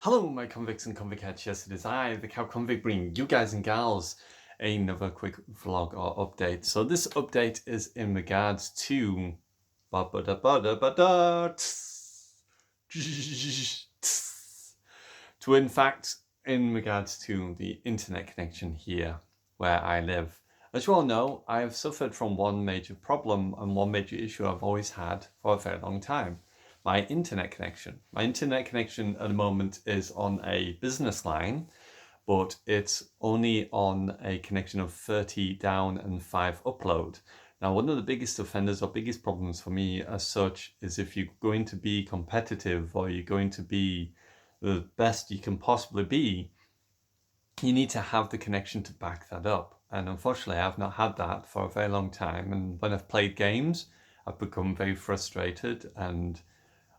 Hello, my convicts and convicettes. Yes, it is I, the cow convict, bringing you guys and gals another quick vlog or update. So this update is in regards to in fact in regards to the internet connection here where I live. As you all know, I have suffered from one major problem and one major issue I've always had for a very long time. My internet connection. My internet connection at the moment is on a business line, but it's only on a connection of 30 down and 5 upload. Now, one of the biggest offenders or biggest problems for me as such is if you're going to be competitive or you're going to be the best you can possibly be, you need to have the connection to back that up. And unfortunately, I've not had that for a very long time. And when I've played games, I've become very frustrated and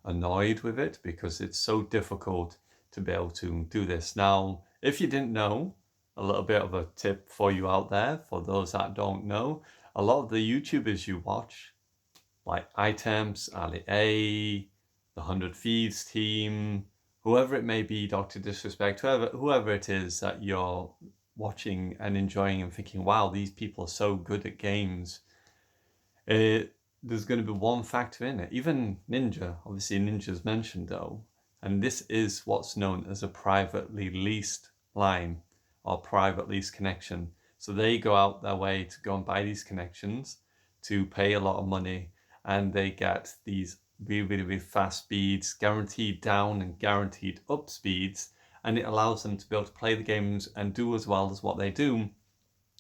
annoyed with it because it's so difficult to be able to do this. Now, if you didn't know, a little bit of a tip for you out there, for those that don't know, a lot of the YouTubers you watch, like Items, Ali A, the 100 Thieves team, whoever it may be, Dr. Disrespect, whoever it is that you're watching and enjoying and thinking, wow, these people are so good at games, there's going to be one factor in it. Even Ninja, obviously Ninja's mentioned though, and this is what's known as a privately leased line or private lease connection. So they go out their way to go and buy these connections to pay a lot of money, and they get these really fast speeds, guaranteed down and guaranteed up speeds, and it allows them to be able to play the games and do as well as what they do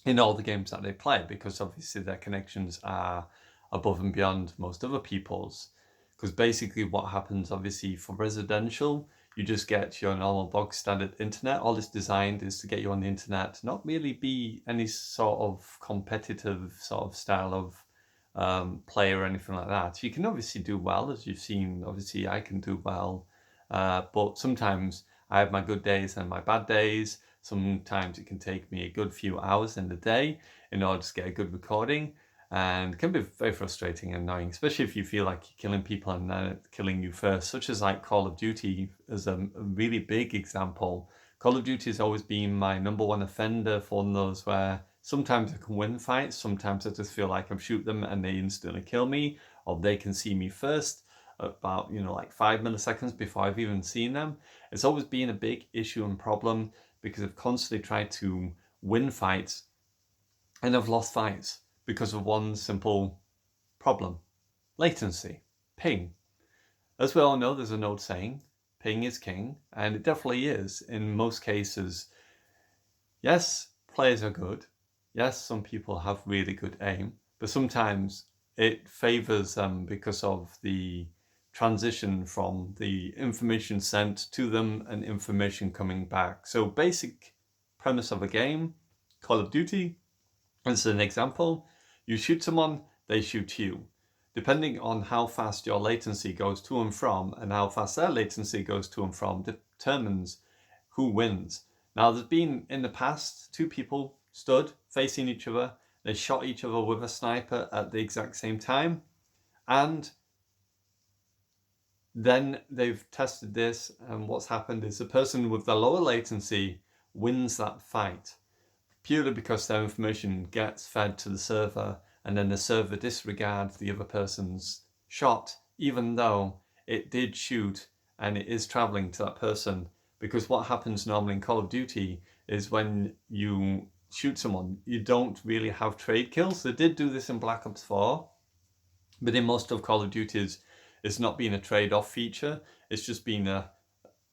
in all the games that they play, because obviously their connections are above and beyond most other people's. Because basically what happens, obviously for residential, you just get your normal bog standard internet. All it's designed is to get you on the internet, not really be any sort of competitive sort of style of play or anything like that. You can obviously do well, as you've seen. Obviously I can do well, but sometimes I have my good days and my bad days. Sometimes it can take me a good few hours in the day in order to get a good recording, and it can be very frustrating and annoying, especially if you feel like you're killing people and they're killing you first, such as like Call of Duty is a really big example. Call of Duty has always been my number one offender for one of those where sometimes I can win fights, sometimes I just feel like I shoot them and they instantly kill me, or they can see me first about, like 5 milliseconds before I've even seen them. It's always been a big issue and problem because I've constantly tried to win fights and I've lost fights because of one simple problem: latency, ping. As we all know, there's an old saying, ping is king, and it definitely is in most cases. Yes, players are good. Yes, some people have really good aim, but sometimes it favors them because of the transition from the information sent to them and information coming back. So basic premise of a game, Call of Duty, as an example, you shoot someone, they shoot you. Depending on how fast your latency goes to and from and how fast their latency goes to and from determines who wins. Now, there's been in the past 2 people stood facing each other, they shot each other with a sniper at the exact same time, and then they've tested this, and what's happened is the person with the lower latency wins that fight, purely because their information gets fed to the server and then the server disregards the other person's shot, even though it did shoot and it is traveling to that person. Because what happens normally in Call of Duty is when you shoot someone, you don't really have trade kills. They did do this in Black Ops 4, but in most of Call of Duty's, it's not been a trade-off feature. It's just been a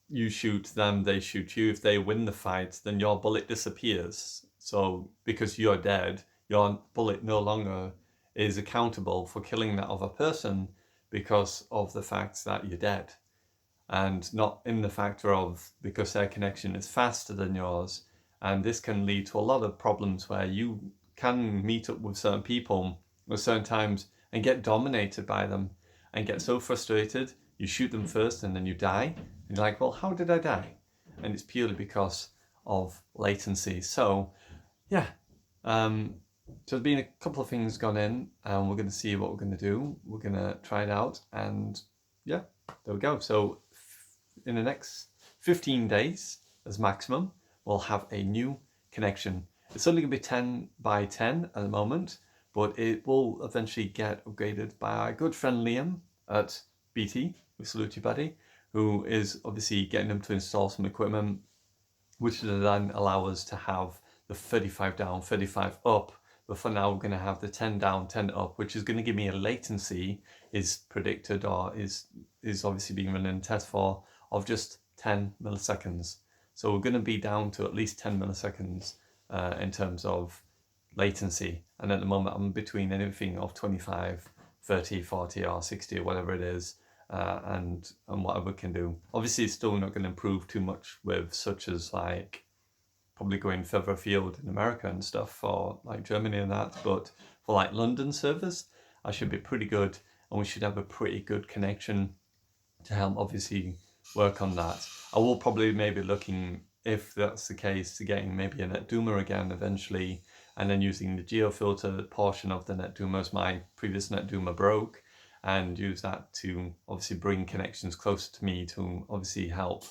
you shoot them, they shoot you. If they win the fight, then your bullet disappears. So because you're dead, your bullet no longer is accountable for killing that other person because of the fact that you're dead, and not in the factor of because their connection is faster than yours. And this can lead to a lot of problems where you can meet up with certain people at certain times and get dominated by them and get so frustrated, you shoot them first and then you die. And you're like, well, how did I die? And it's purely because of latency. So, yeah. So there's been a couple of things gone in, and we're going to see what we're going to do. We're going to try it out, and yeah, there we go. So in the next 15 days as maximum, we'll have a new connection. It's only going to be 10 by 10 at the moment, but it will eventually get upgraded by our good friend Liam at BT, we salute you buddy, who is obviously getting them to install some equipment, which will then allow us to have the 35 down, 35 up. But for now, we're going to have the 10 down, 10 up, which is going to give me a latency, is predicted or is obviously being run in test for, of just 10 milliseconds. So we're going to be down to at least 10 milliseconds in terms of latency. And at the moment, I'm between anything of 25, 30, 40 or 60 or whatever it is. And whatever we can do. Obviously, it's still not going to improve too much with such as like probably going further afield in America and stuff, or like Germany and that. But for like London servers, I should be pretty good, and we should have a pretty good connection to help obviously work on that. I will probably maybe looking, if that's the case, to getting maybe a NetDoomer again eventually, and then using the geofilter portion of the NetDoomer as my previous NetDoomer broke, and use that to obviously bring connections closer to me to obviously help.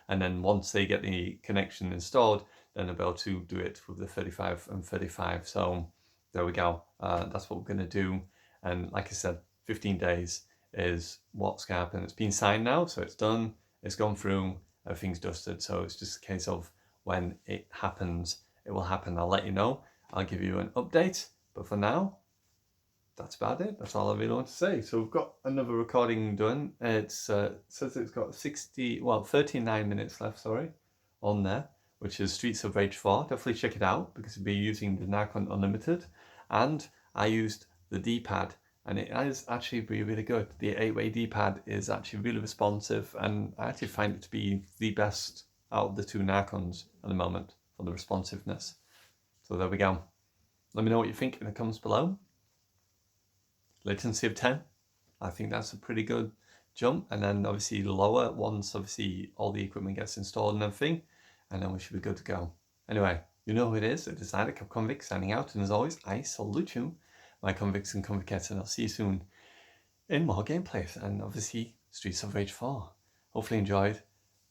And then once they get the connection installed, then they'll be able to do it with the 35 and 35. So there we go. That's what we're going to do. And like I said, 15 days is what's going to happen. It's been signed now, so it's done. It's gone through. Everything's dusted. So it's just a case of when it happens, it will happen. I'll let you know. I'll give you an update. But for now, that's about it. That's all I really want to say. So we've got another recording done. It says it's got 39 minutes left, sorry, on there, which is Streets of Rage 4. Definitely check it out because we'll be using the Nikon Unlimited. And I used the D-pad, and it is actually really, really good. The 8-way D-pad is actually really responsive, and I actually find it to be the best out of the two Nikons at the moment for the responsiveness. So there we go. Let me know what you think in the comments below. Latency of 10, I think that's a pretty good jump, and then obviously lower once obviously all the equipment gets installed and everything, and then we should be good to go. Anyway, you know who it is. It is I, the Convict, signing out, and as always, I salute you, my Convicts and Convicettes, and I'll see you soon in more gameplays and obviously Streets of Rage 4. Hopefully enjoyed,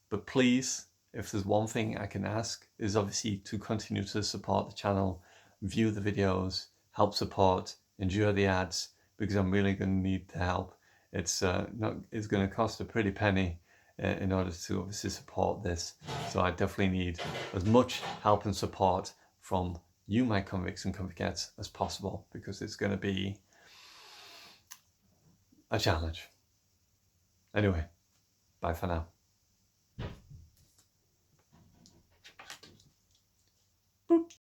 but please, if there's one thing I can ask, is obviously to continue to support the channel, view the videos, help support, endure the ads, because I'm really going to need the help. It's going to cost a pretty penny in order to obviously support this. So I definitely need as much help and support from you, my Convicts and Convicettes, as possible, because it's going to be a challenge. Anyway, bye for now.